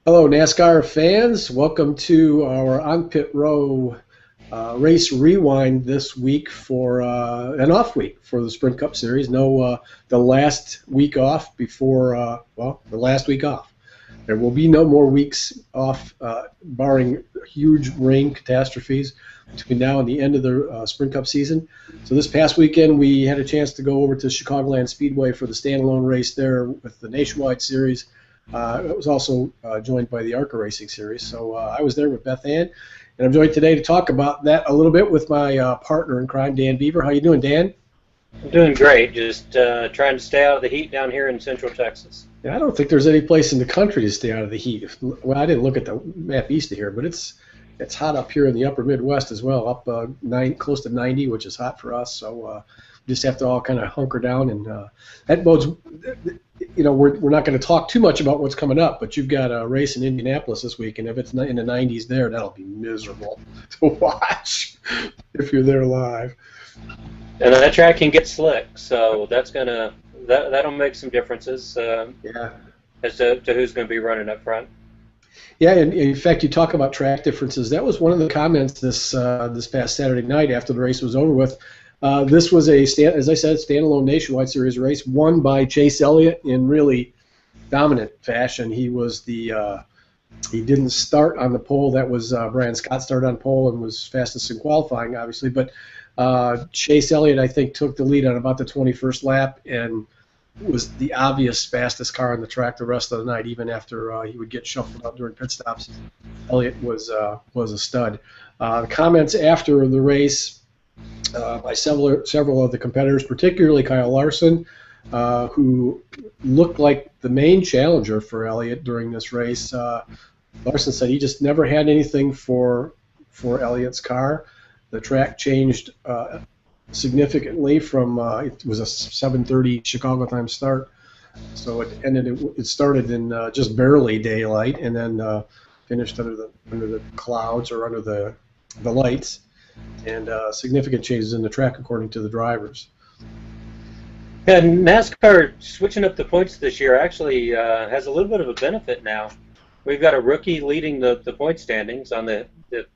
Hello, NASCAR fans. Welcome to our On Pit Row race rewind this week for an off week for the Sprint Cup Series. No, the last week off before, the last week off. There will be no more weeks off, barring huge rain catastrophes between now and the end of the Sprint Cup season. So this past weekend, we had a chance to go over to Chicagoland Speedway for the standalone race there with the Nationwide Series. It was also joined by the ARCA Racing Series. So I was there with Beth Ann, and I'm joined today to talk about that a little bit with my partner in crime, Dan Beaver. How you doing, Dan? I'm doing great. Just trying to stay out of the heat down here in Central Texas. Yeah, I don't think there's any place in the country to stay out of the heat. Well, I didn't look at the map east of here, but it's hot up here in the upper Midwest as well, up close to 90, which is hot for us. So we just have to all kind of hunker down, and that bodes. We're not going to talk too much about what's coming up, but you've got a race in Indianapolis this week, and if it's in the 90s there, that'll be miserable to watch if you're there live. And that track can get slick, so that'll make some differences as to who's going to be running up front. Yeah, and in fact, you talk about track differences. That was one of the comments this past Saturday night after the race was over with. This was as I said, standalone Nationwide Series race won by Chase Elliott in really dominant fashion. He didn't start on the pole. That was Brian Scott started on pole and was fastest in qualifying, obviously. But Chase Elliott, I think, took the lead on about the 21st lap and was the obvious fastest car on the track the rest of the night, even after he would get shuffled out during pit stops. Elliott was a stud. The comments after the race by several of the competitors, particularly Kyle Larson, who looked like the main challenger for Elliott during this race. Larson said he just never had anything for Elliott's car. The track changed significantly from it was a 7:30 Chicago time start, so it started in just barely daylight, and then finished under the clouds or under the lights, and significant changes in the track according to the drivers. And NASCAR switching up the points this year actually has a little bit of a benefit now. We've got a rookie leading the point standings on the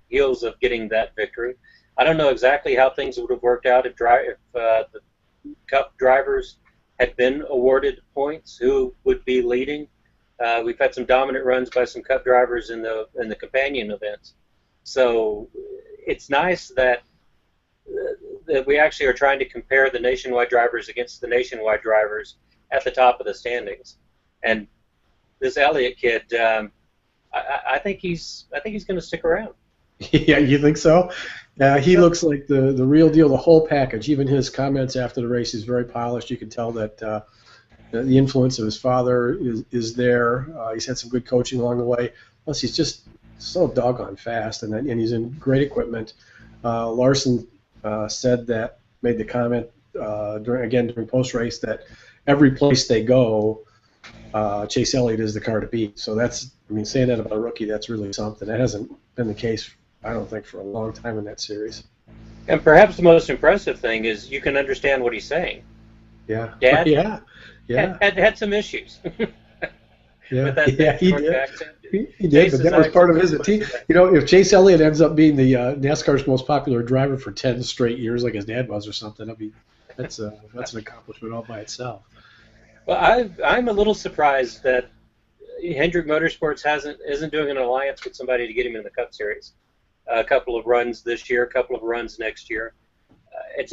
heels of getting that victory. I don't know exactly how things would have worked out if the Cup drivers had been awarded points, who would be leading. We've had some dominant runs by some Cup drivers in the companion events. So it's nice that we actually are trying to compare the nationwide drivers against the nationwide drivers at the top of the standings. And this Elliott kid, I think he's going to stick around. Yeah, you think so? He looks like the real deal, the whole package. Even his comments after the race, he's very polished. You can tell that the influence of his father is there. He's had some good coaching along the way. Plus, he's just so doggone fast, and he's in great equipment. Larson made the comment during post-race that every place they go, Chase Elliott is the car to beat. So saying that about a rookie, that's really something. That hasn't been the case, I don't think, for a long time in that series. And perhaps the most impressive thing is you can understand what he's saying. Yeah. Dad Yeah. had some issues. Yeah, he did. Accent. He did, but that was part of his team. If Chase Elliott ends up being the NASCAR's most popular driver for 10 straight years, like his dad was or something, that's an accomplishment all by itself. Well, I'm a little surprised that Hendrick Motorsports isn't doing an alliance with somebody to get him in the Cup Series. A couple of runs this year, a couple of runs next year. It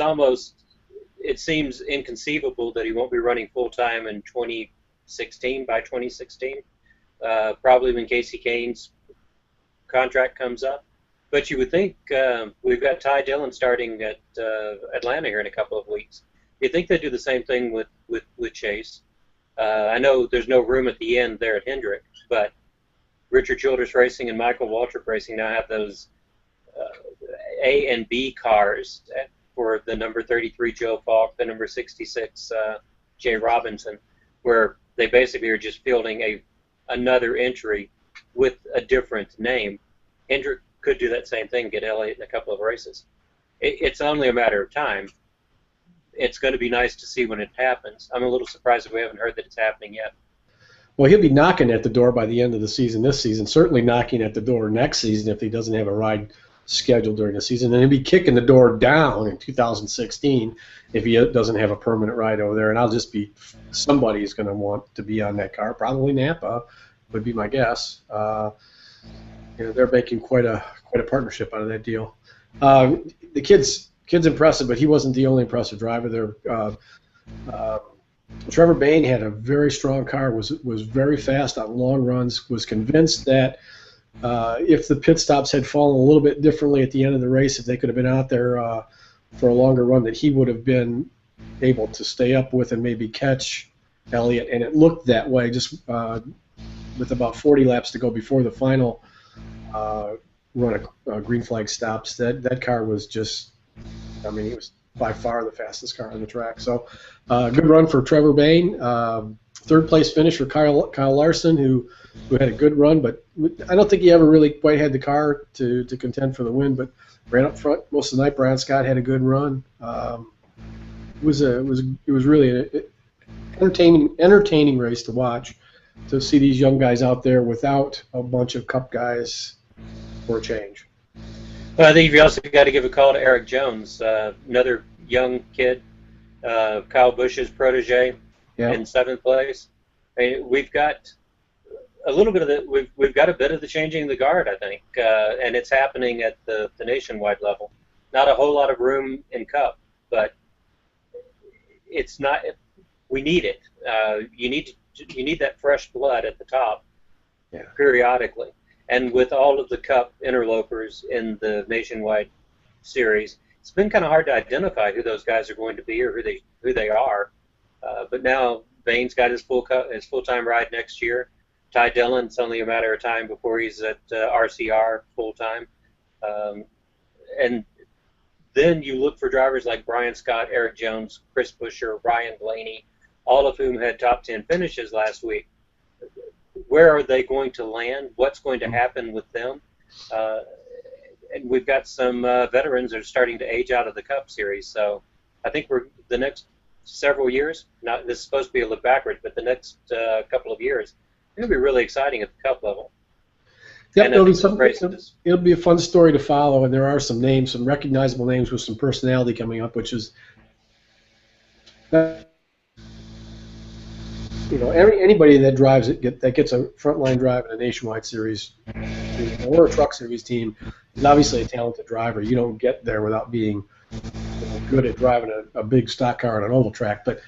seems inconceivable that he won't be running full time in 2016. By 2016, probably when Casey Kane's contract comes up. But you would think we've got Ty Dillon starting at Atlanta here in a couple of weeks. You'd think they'd do the same thing with Chase. I know there's no room at the end there at Hendrick, but Richard Childress Racing and Michael Waltrip Racing now have those A and B cars for the number 33 Joe Falk, the number 66 Jay Robinson, where they basically are just fielding another entry with a different name. Hendrick could do that same thing, get Elliott in a couple of races. It's only a matter of time. It's going to be nice to see when it happens. I'm a little surprised that we haven't heard that it's happening yet. Well, he'll be knocking at the door by the end of the season this season, certainly knocking at the door next season if he doesn't have a ride scheduled during the season. And he'll be kicking the door down in 2016 if he doesn't have a permanent ride over there. And I'll just be – somebody's going to want to be on that car. Probably Napa would be my guess. They're making quite a partnership out of that deal. The kid's impressive, but he wasn't the only impressive driver there. Trevor Bayne had a very strong car, was very fast on long runs, was convinced that if the pit stops had fallen a little bit differently at the end of the race, if they could have been out there for a longer run, that he would have been able to stay up with and maybe catch Elliott. And it looked that way just with about 40 laps to go before the final run of green flag stops. That car was just, I mean, he was by far the fastest car on the track. So good run for Trevor Bayne. Third place finish for Kyle Larson, who had a good run, but I don't think he ever really quite had the car to contend for the win, but ran up front most of the night. Brian Scott had a good run. It was really an entertaining race to watch, to see these young guys out there without a bunch of Cup guys for a change. Well, I think you also got to give a call to Eric Jones, another young kid, Kyle Busch's protege, in 7th place. I mean, we've got a little bit of the we've got a bit of the changing of the guard, I think, and it's happening at the nationwide level. Not a whole lot of room in Cup, but it's not. We need it. You need that fresh blood at the top, periodically. And with all of the Cup interlopers in the nationwide series, it's been kind of hard to identify who those guys are going to be or who they are. But now Bayne's got his full-time ride next year. Ty Dillon, it's only a matter of time before he's at RCR full-time. And then you look for drivers like Brian Scott, Eric Jones, Chris Buescher, Ryan Blaney, all of whom had top 10 finishes last week. Where are they going to land? What's going to happen with them? And we've got some veterans that are starting to age out of the Cup Series. So I think the next several years, this is supposed to be a look backwards, but the next couple of years, it'll be really exciting at the Cup level. Yep, it'll be a fun story to follow, and there are some names, some recognizable names with some personality coming up, which is, anybody that drives it that gets a frontline drive in a nationwide series or a truck series team is obviously a talented driver. You don't get there without being good at driving a big stock car on an oval track, but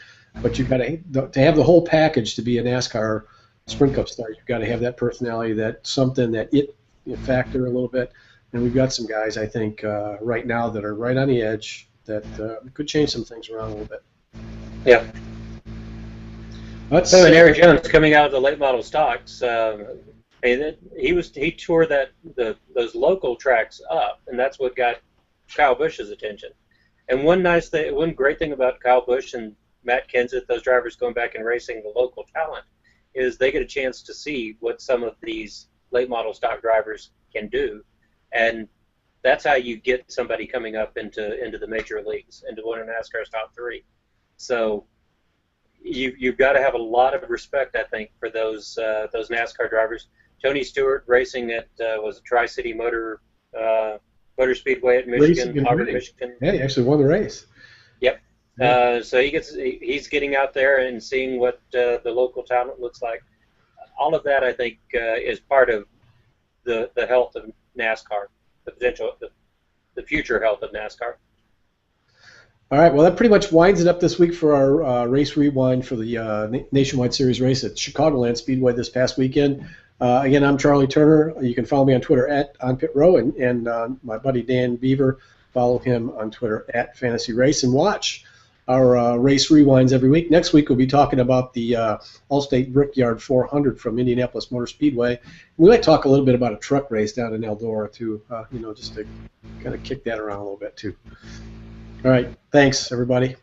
you've got to have the whole package to be a NASCAR Sprint Cup star. You've got to have that personality, that something that it factor a little bit. And we've got some guys, I think, right now that are right on the edge that could change some things around a little bit. Yeah. So, and Eric Jones coming out of the late model stocks, he tore those local tracks up, and that's what got Kyle Busch's attention. And one great thing about Kyle Busch and Matt Kenseth, those drivers going back and racing the local talent, is they get a chance to see what some of these late model stock drivers can do, and that's how you get somebody coming up into the major leagues, into one of NASCAR's top 3. So you've got to have a lot of respect, I think, for those NASCAR drivers. Tony Stewart racing at was Tri-City Motor Speedway at Michigan, Auburn, Michigan. Yeah, he actually won the race. Yep. So he's getting out there and seeing what the local talent looks like. All of that, I think, is part of the health of NASCAR, the future health of NASCAR. All right, well, that pretty much winds it up this week for our race rewind for the Nationwide Series race at Chicagoland Speedway this past weekend. Again, I'm Charlie Turner. You can follow me on Twitter at OnPitRow, and my buddy Dan Beaver, follow him on Twitter at Fantasy Race, and watch our race rewinds every week. Next week, we'll be talking about the Allstate Brickyard 400 from Indianapolis Motor Speedway. We might talk a little bit about a truck race down in Eldora, too, just to kind of kick that around a little bit, too. All right. Thanks, everybody.